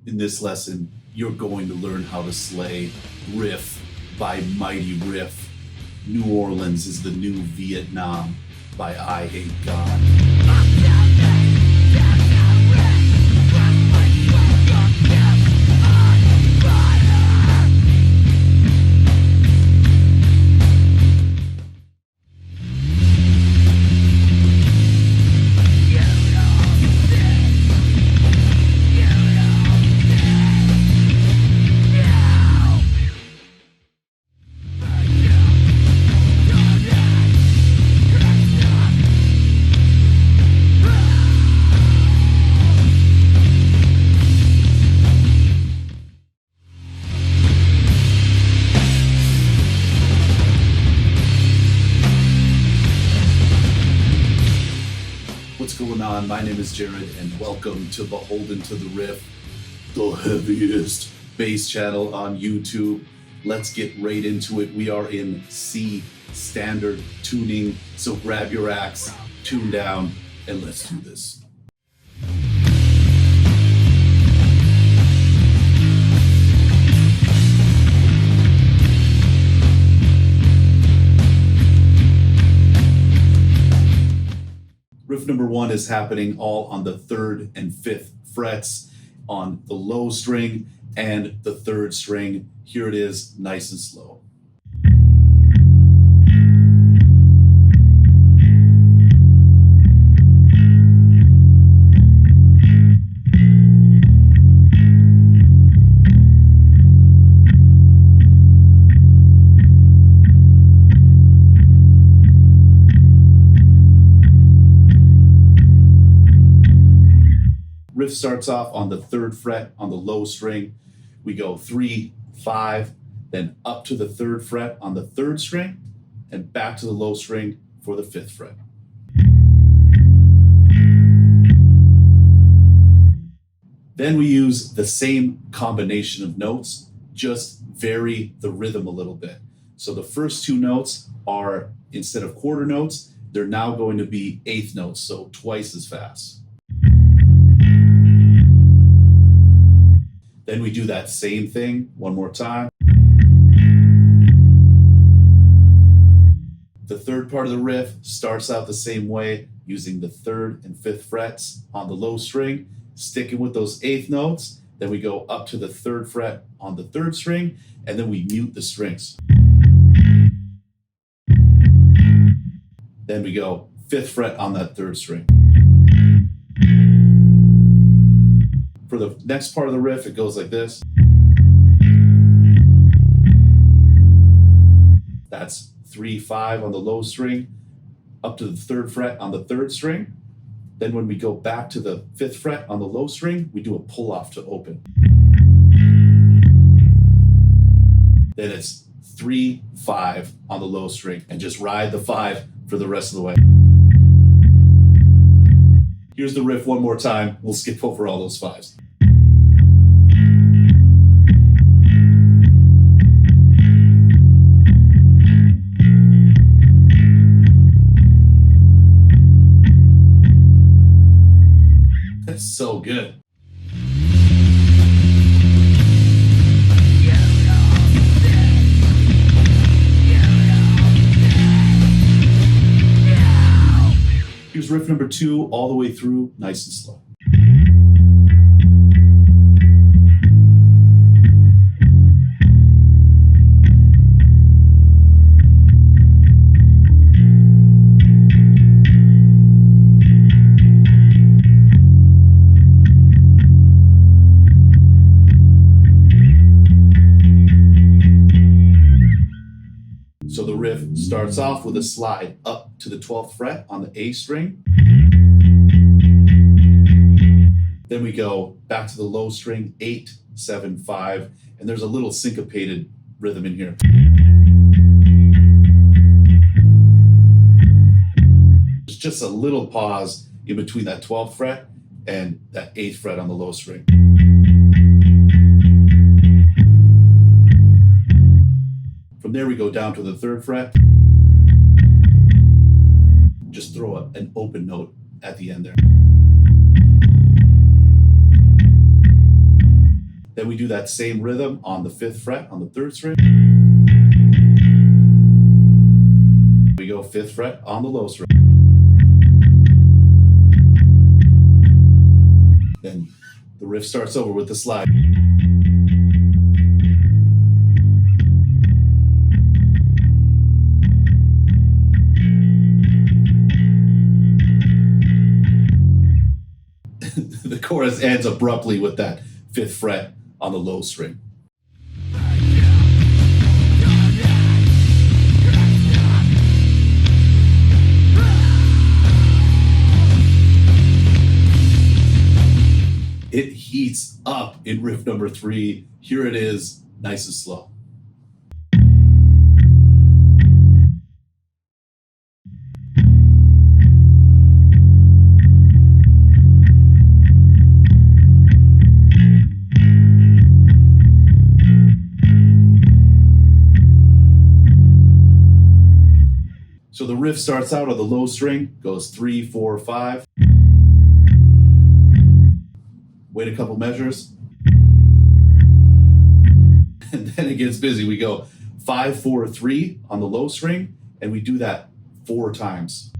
In this lesson, you're going to learn how to slay Riff by Mighty Riff. New Orleans is the new Vietnam by EYEHATEGOD. What's going on? My name is Jered, and welcome to Beholden to the Riff, the heaviest bass channel on YouTube. Let's get right into it. We are in C standard tuning, so grab your axe, tune down, and let's do this. Riff number 1 is happening all on the 3rd and 5th frets on the low string and the 3rd string. Here it is, nice and slow. Riff starts off on the 3rd fret on the low string. We go 3, 5, then up to the 3rd fret on the 3rd string, and back to the low string for the 5th fret. Then we use the same combination of notes, just vary the rhythm a little bit. So the first 2 notes are, instead of quarter notes, they're now going to be 1/8 notes, so twice as fast. Then we do that same thing one more time. The 3rd part of the riff starts out the same way, using the 3rd and 5th frets on the low string, sticking with those 1/8 notes. Then we go up to the 3rd fret on the 3rd string, and then we mute the strings. Then we go 5th fret on that 3rd string. For the next part of the riff, it goes like this. That's 3, 5 on the low string, up to the 3rd fret on the 3rd string. Then when we go back to the 5th fret on the low string, we do a pull off to open. Then it's 3, 5 on the low string, and just ride the 5 for the rest of the way. Here's the riff one more time. We'll skip over all those 5s. That's so good. Here's riff number 2 all the way through, nice and slow. So the riff starts off with a slide up to the 12th fret on the A string. Then we go back to the low string, 8, 7, 5, and there's a little syncopated rhythm in here. There's just a little pause in between that 12th fret and that 8th fret on the low string. From there we go down to the 3rd fret. Just throw an open note at the end there. Then we do that same rhythm on the 5th fret on the 3rd string. We go 5th fret on the low string. Then the riff starts over with the slide. The chorus ends abruptly with that 5th fret on the low string. It heats up in riff number 3. Here it is, nice and slow. So the riff starts out on the low string, goes 3, 4, 5. Wait a couple measures. And then it gets busy. We go 5, 4, 3 on the low string, and we do that 4 times.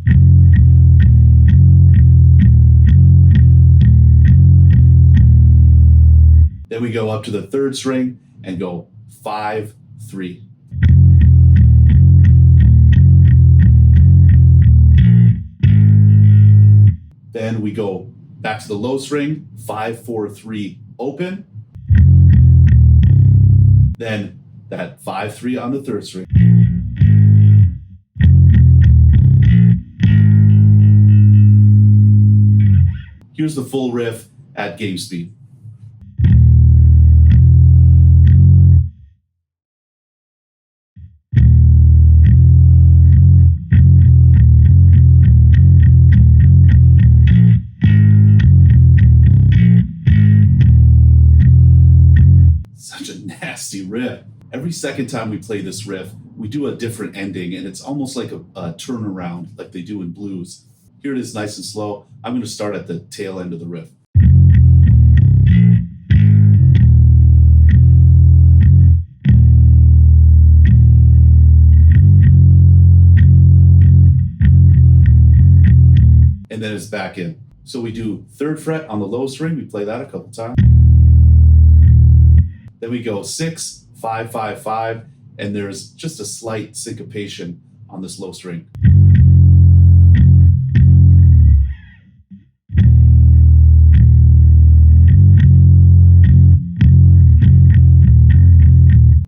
Then we go up to the 3rd string and go 5, 3. Then we go back to the low string, 5, 4, 3, open. Then that 5, 3 on the 3rd string. Here's the full riff at game speed. Such a nasty riff. Every second time we play this riff, we do a different ending, and it's almost like a turnaround like they do in blues. Here it is, nice and slow. I'm going to start at the tail end of the riff. And then it's back in. So we do 3rd fret on the low string. We play that a couple times. Then we go 6, 5, 5, 5, and there's just a slight syncopation on this low string.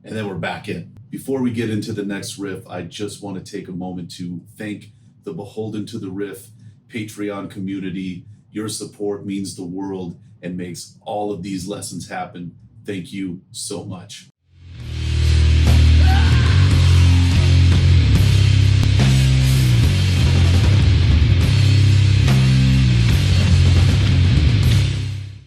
And then we're back in. Before we get into the next riff, I just want to take a moment to thank the Beholden to the Riff Patreon community. Your support means the world and makes all of these lessons happen. Thank you so much.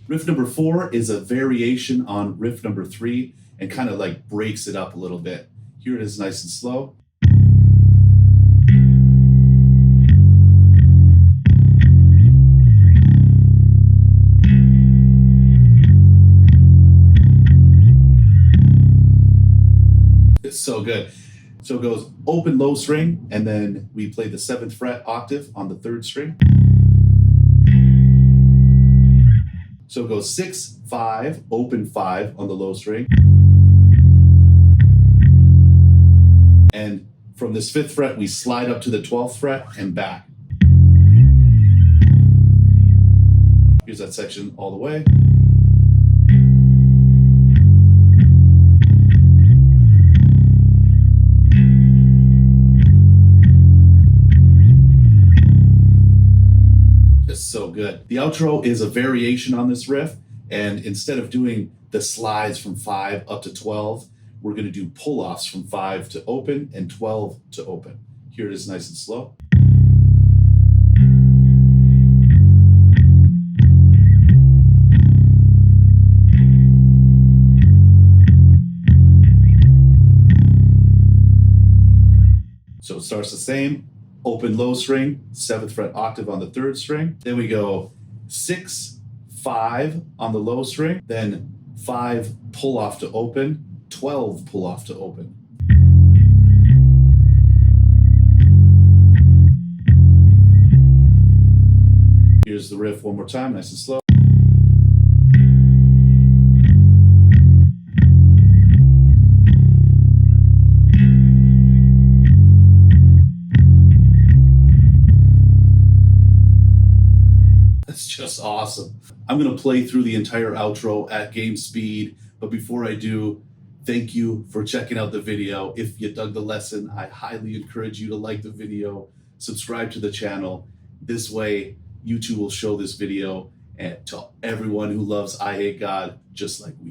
Riff number 4 is a variation on riff number 3 and kind of like breaks it up a little bit. Here it is, nice and slow. It's so good. So it goes open low string, and then we play the 7th fret octave on the 3rd string. So it goes 6, 5, open 5 on the low string. And from this 5th fret, we slide up to the 12th fret and back. Here's that section all the way. So good. The outro is a variation on this riff, and instead of doing the slides from 5 up to 12, we're going to do pull-offs from 5 to open and 12 to open. Here it is, nice and slow. So it starts the same. Open low string, 7th fret octave on the 3rd string. Then we go 6, 5 on the low string, then 5 pull off to open, 12 pull off to open. Here's the riff one more time, nice and slow. That's just awesome. I'm gonna play through the entire outro at game speed, but before I do, thank you for checking out the video. If you dug the lesson, I highly encourage you to like the video, subscribe to the channel. This way, YouTube will show this video to everyone who loves I Hate God just like we